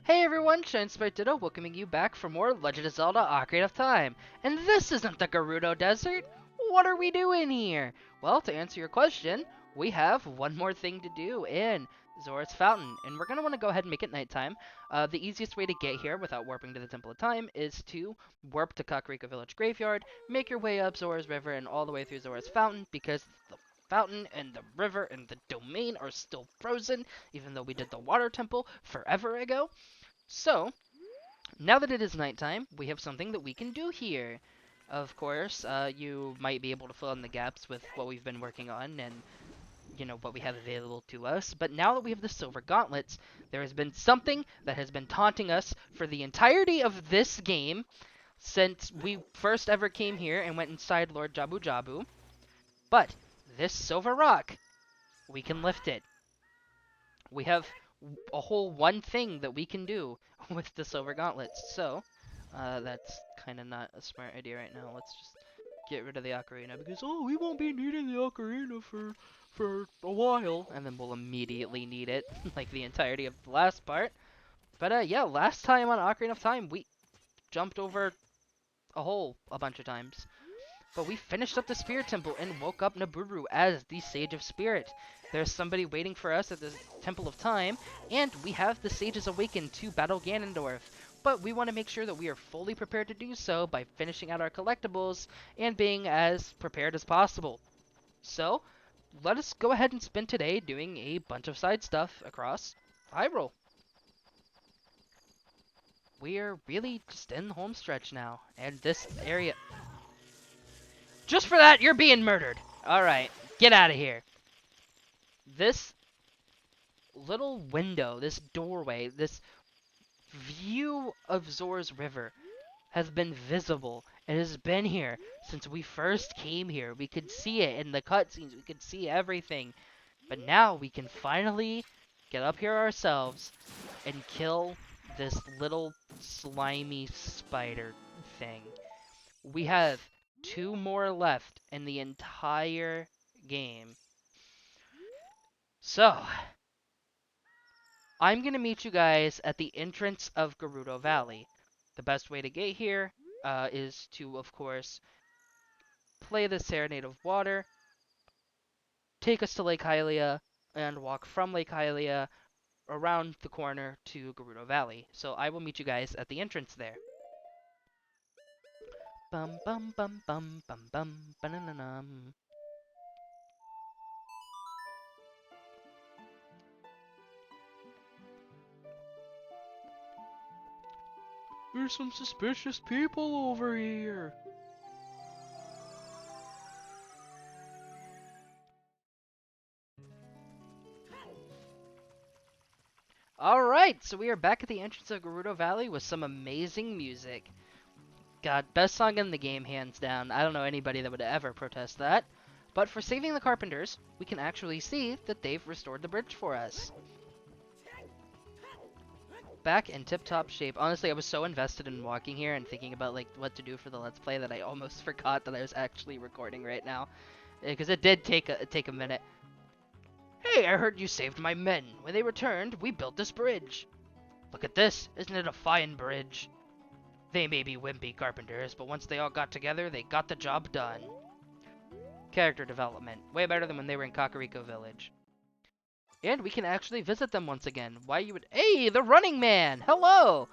Hey everyone, ShinespriteDitto welcoming you back for more Legend of Zelda Ocarina of Time. And this isn't the Gerudo Desert! What are we doing here? Well, to answer your question, we have one more thing to do in Zora's Fountain, and we're going to want to go ahead and make it nighttime. The easiest way to get here without warping to the Temple of Time is to warp to Kakariko Village Graveyard, make your way up Zora's River and all the way through Zora's Fountain, because the fountain and the river and the domain are still frozen, even though we did the water temple forever ago. So, now that it is nighttime, we have something that we can do here. Of course, you might be able to fill in the gaps with what we've been working on and, what we have available to us. But now that we have the silver gauntlets, there has been something that has been taunting us for the entirety of this game since we first ever came here and went inside Lord Jabu Jabu. But this silver rock, we can lift it. We have a whole one thing that we can do with the silver gauntlets. So, that's kind of not a smart idea right now. Let's just get rid of the ocarina because, oh, we won't be needing the ocarina for a while. And then we'll immediately need it, like the entirety of the last part. But, yeah, last time on Ocarina of Time, we jumped over a hole a bunch of times. But we finished up the Spirit Temple and woke up Naburu as the Sage of Spirit. There's somebody waiting for us at the Temple of Time, and we have the Sages awakened to battle Ganondorf. But we want to make sure that we are fully prepared to do so by finishing out our collectibles and being as prepared as possible. So, let us go ahead and spend today doing a bunch of side stuff across Hyrule. We are really just in the home stretch now, and this area... Just for that, you're being murdered. Alright, get out of here. This little window, this doorway, this view of Zora's River has been visible. It has been here since we first came here. We could see it in the cutscenes. We could see everything. But now we can finally get up here ourselves and kill this little slimy spider thing. We have 2 more left in the entire game. So, I'm going to meet you guys at the entrance of Gerudo Valley. The best way to get here is to, of course, play the Serenade of Water, take us to Lake Hylia, and walk from Lake Hylia around the corner to Gerudo Valley. So I will meet you guys at the entrance there. Bum bum bum bum bum bum ba-na-na-num. There's some suspicious people over here. Alright, so we are back at the entrance of Gerudo Valley with some amazing music. God, best song in the game, hands down. I don't know anybody that would ever protest that. But for saving the Carpenters, we can actually see that they've restored the bridge for us. Back in tip-top shape. Honestly, I was so invested in walking here and thinking about like what to do for the Let's Play that I almost forgot that I was actually recording right now. Because it did take a minute. Hey, I heard you saved my men. When they returned, we built this bridge. Look at this. Isn't it a fine bridge? They may be wimpy carpenters, but once they all got together, they got the job done. Character development. Way better than when they were in Kakariko Village. And we can actually visit them once again. Why you would... Hey, the Running Man! Hello!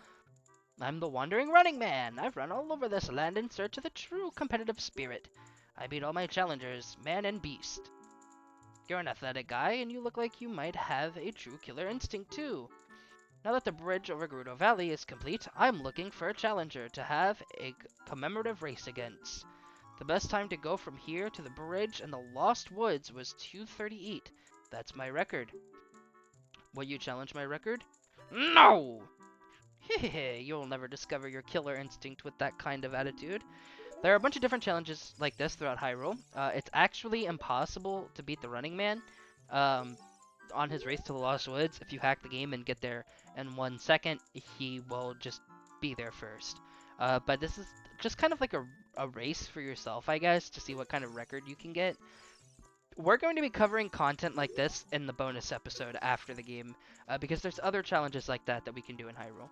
I'm the Wandering Running Man. I've run all over this land in search of the true competitive spirit. I beat all my challengers, man and beast. You're an athletic guy, and you look like you might have a true killer instinct, too. Now that the bridge over Gerudo Valley is complete, I'm looking for a challenger to have a commemorative race against. The best time to go from here to the bridge in the Lost Woods was 2:38. That's my record. Will you challenge my record? No! Hehehe, you'll never discover your killer instinct with that kind of attitude. There are a bunch of different challenges like this throughout Hyrule. It's actually impossible to beat the Running Man. On his race to the Lost Woods, if you hack the game and get there in 1 second, he will just be there first. But this is just kind of like a race for yourself, I guess, to see what kind of record you can get. we're going to be covering content like this in the bonus episode after the game, because there's other challenges like that we can do in Hyrule.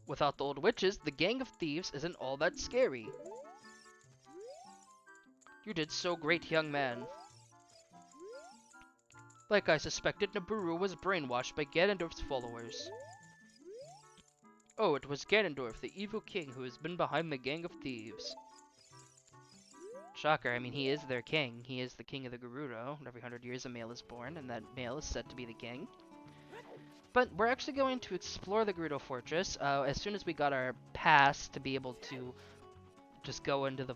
Without the old witches, the gang of thieves isn't all that scary. You did so great, young man. Like I suspected, Nabooru was brainwashed by Ganondorf's followers. Oh, it was Ganondorf, the evil king, who has been behind the gang of thieves. Shocker, I mean, he is their king. He is the king of the Gerudo. Every 100 years a male is born, and that male is said to be the king. But we're actually going to explore the Gerudo Fortress as soon as we got our pass to be able to just go into the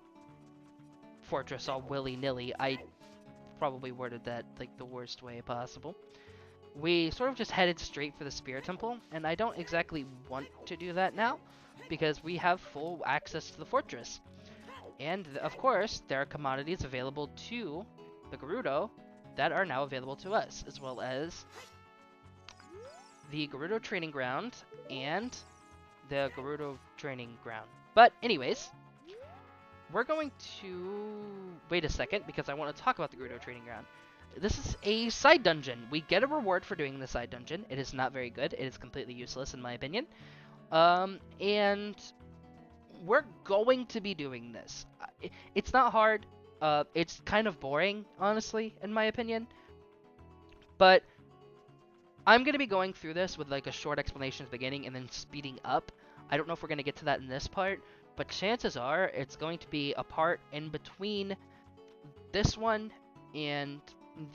fortress all willy-nilly. I probably worded that like the worst way possible. We sort of just headed straight for the Spirit Temple, and I don't exactly want to do that now, because we have full access to the fortress. And, of course, there are commodities available to the Gerudo that are now available to us, as well as the Gerudo Training Ground and the Gerudo Training Ground. But, anyways, we're going to wait a second, because I want to talk about the Gerudo Training Ground. This is a side dungeon. We get a reward for doing the side dungeon. It is not very good. It is completely useless, in my opinion. And we're going to be doing this. It's not hard. It's kind of boring, honestly, in my opinion. But I'm going to be going through this with like a short explanation at the beginning and then speeding up. I don't know if we're going to get to that in this part, but chances are it's going to be a part in between this one and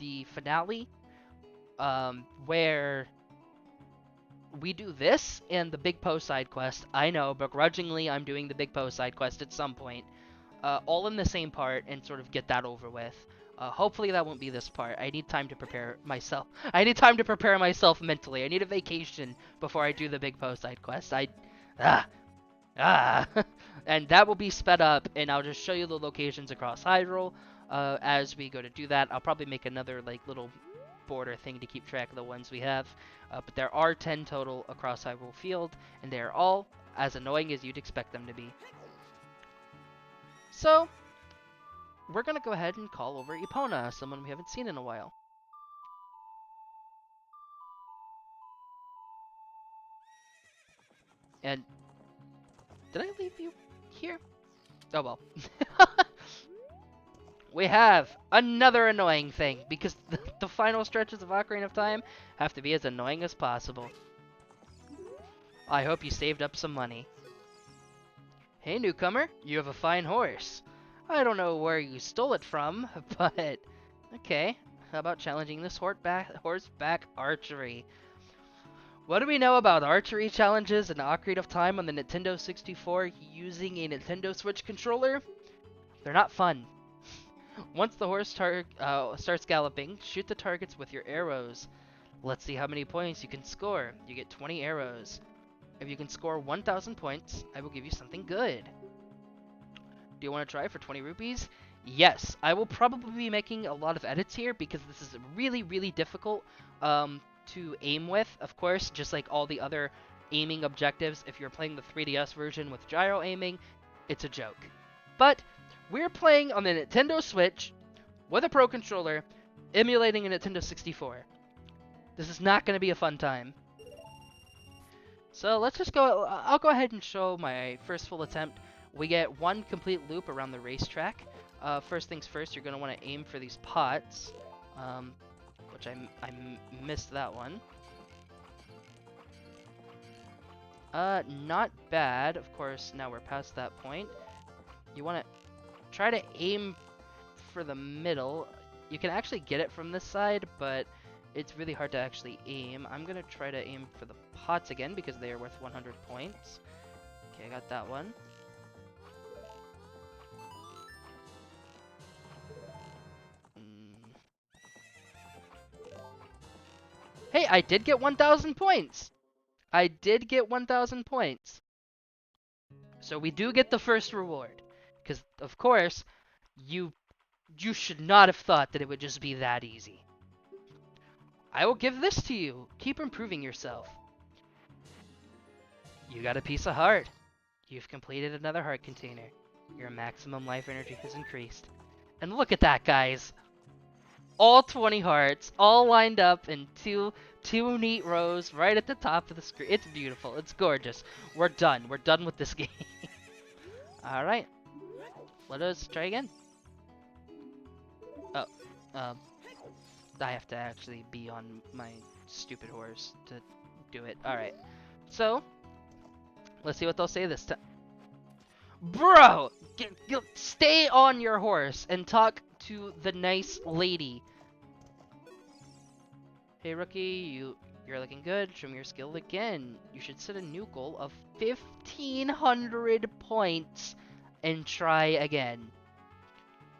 the finale, where we do this and the Big Po side quest. I know, begrudgingly, I'm doing the Big Po side quest at some point, all in the same part, and sort of get that over with. Hopefully that won't be this part. I need time to prepare myself. I need time to prepare myself mentally. I need a vacation before I do the Big Po side quest. And that will be sped up, and I'll just show you the locations across Hyrule as we go to do that. I'll probably make another like little border thing to keep track of the ones we have. But there are 10 total across Hyrule Field, and they are all as annoying as you'd expect them to be. So, we're going to go ahead and call over Epona, someone we haven't seen in a while. And did I leave you here? Oh well. We have another annoying thing, because the final stretches of Ocarina of Time have to be as annoying as possible. I hope you saved up some money. Hey newcomer, you have a fine horse. I don't know where you stole it from, but okay. How about challenging this horseback archery? What do we know about archery challenges in Ocarina of Time on the Nintendo 64 using a Nintendo Switch controller? They're not fun. Once the horse starts galloping, shoot the targets with your arrows. Let's see how many points you can score. You get 20 arrows. If you can score 1,000 points, I will give you something good. Do you want to try for 20 rupees? Yes, I will probably be making a lot of edits here because this is really, really difficult to aim with. Of course, just like all the other aiming objectives, if you're playing the 3DS version with gyro aiming, it's a joke. But we're playing on the Nintendo Switch with a Pro Controller, emulating a Nintendo 64. This is not going to be a fun time. So let's just go. I'll go ahead and show my first full attempt. We get one complete loop around the racetrack. First things first, you're going to want to aim for these pots, which I missed that one. Not bad. Of course, now we're past that point. You want to try to aim for the middle. You can actually get it from this side, but it's really hard to actually aim. I'm going to try to aim for the pots again because they are worth 100 points. Okay, I got that one. Hey, I did get 1,000 points! I did get 1,000 points. So we do get the first reward. Because, of course, you should not have thought that it would just be that easy. I will give this to you. Keep improving yourself. You got a piece of heart. You've completed another heart container. Your maximum life energy has increased. And look at that, guys. All 20 hearts, all lined up in two neat rows right at the top of the screen. It's beautiful. It's gorgeous. We're done. We're done with this game. All right. Let us try again. Oh, um, I have to actually be on my stupid horse to do it. All right. So, let's see what they'll say this time. Bro, stay on your horse and talk to the nice lady. Hey rookie, you're looking good. Show me your skill again. You should set a new goal of 1,500 points and try again.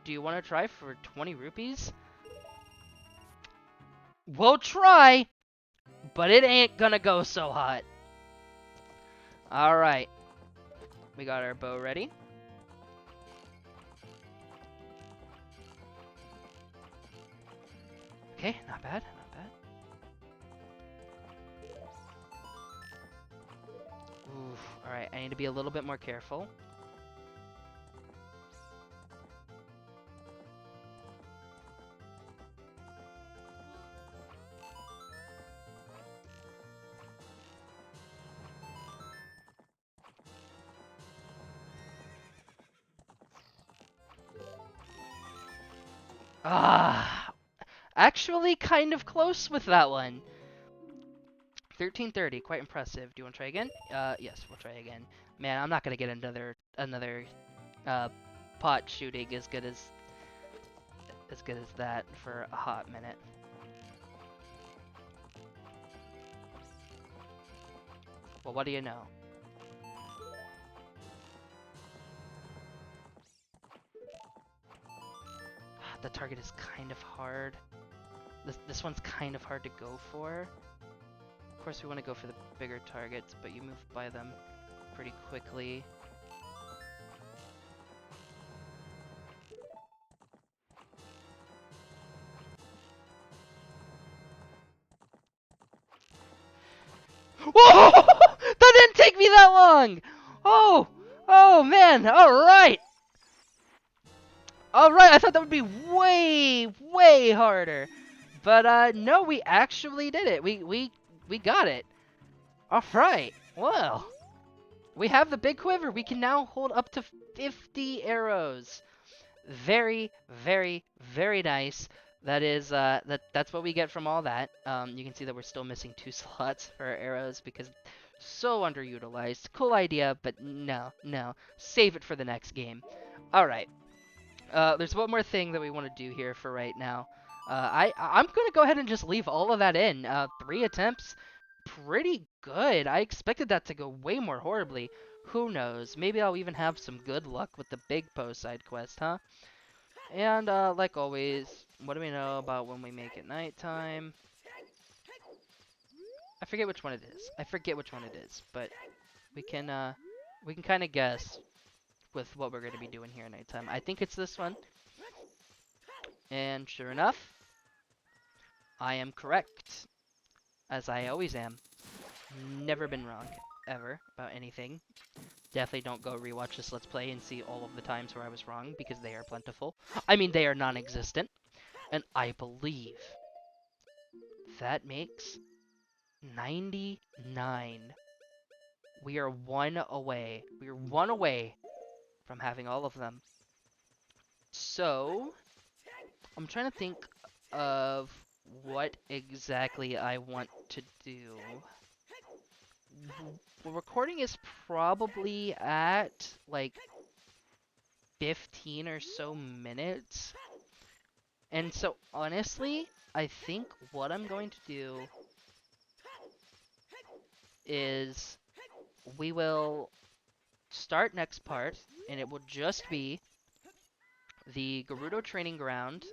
Do you want to try for 20 rupees? We'll try, but it ain't gonna go so hot. Alright. We got our bow ready. Okay, not bad, not bad. Oof, alright, I need to be a little bit more careful. Ah, actually kind of close with that one. 1330, quite impressive. Do you want to try again? Yes, we'll try again. Man, I'm not gonna get another pot shooting as good as that for a hot minute. Well, what do you know? The target is kind of hard. This one's kind of hard to go for. Of course, we want to go for the bigger targets, but you move by them pretty quickly. Whoa! That didn't take me that long! Oh man, alright! Alright, I thought that would be way harder. But no, we actually did it. We got it. Alright, well. We have the big quiver. We can now hold up to 50 arrows. Very nice. That is that's what we get from all that. You can see that we're still missing 2 slots for our arrows because so underutilized. Cool idea, but no. Save it for the next game. All right. There's one more thing that we want to do here for right now. I'm gonna go ahead and just leave all of that in. 3 attempts, pretty good. I expected that to go way more horribly. Who knows? Maybe I'll even have some good luck with the big post side quest, huh? And like always, what do we know about when we make it nighttime? I forget which one it is. But we can kind of guess with what we're going to be doing here at nighttime. I think it's this one. And sure enough, I am correct. As I always am. Never been wrong, ever, about anything. Definitely don't go rewatch this Let's Play and see all of the times where I was wrong, because they are plentiful. I mean, they are non-existent. And I believe that makes 99. We are 1 away. We are 1 away from having all of them. So, I'm trying to think of what exactly I want to do. The recording is probably at like 15 or so minutes. And so honestly, I think what I'm going to do is we will start next part and it will just be the Gerudo training ground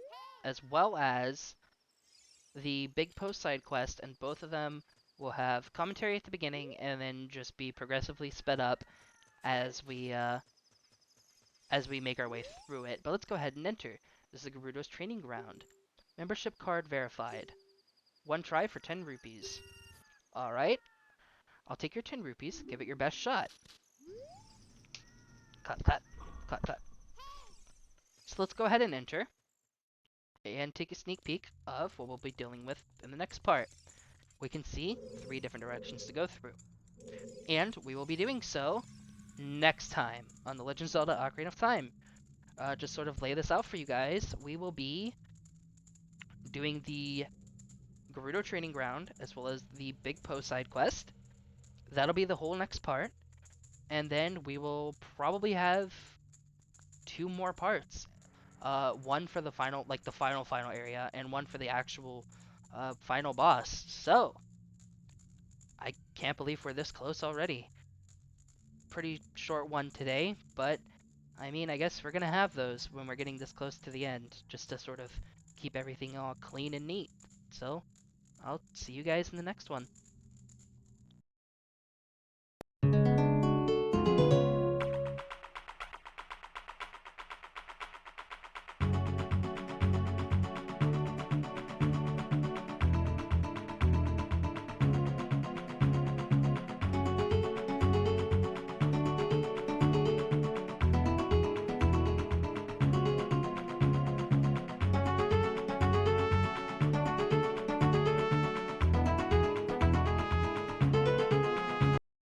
as well as the big post side quest, and both of them will have commentary at the beginning and then just be progressively sped up as we make our way through it. But let's go ahead and enter. This is the Gerudo's training ground. Membership card verified. 1 try for 10 rupees. Alright. I'll take your 10 rupees. Give it your best shot. Cut. So let's go ahead and enter and take a sneak peek of what we'll be dealing with in the next part. We can see 3 different directions to go through. And we will be doing so next time on The Legend of Zelda Ocarina of Time. Just sort of lay this out for you guys. We will be doing the Gerudo Training Ground as well as the Big Po side quest. That'll be the whole next part. And then we will probably have 2 more parts. One for the final, like the final area, and one for the actual final boss. So, I can't believe we're this close already. Pretty short one today, but I mean, I guess we're gonna have those when we're getting this close to the end, just to sort of keep everything all clean and neat. So, I'll see you guys in the next one.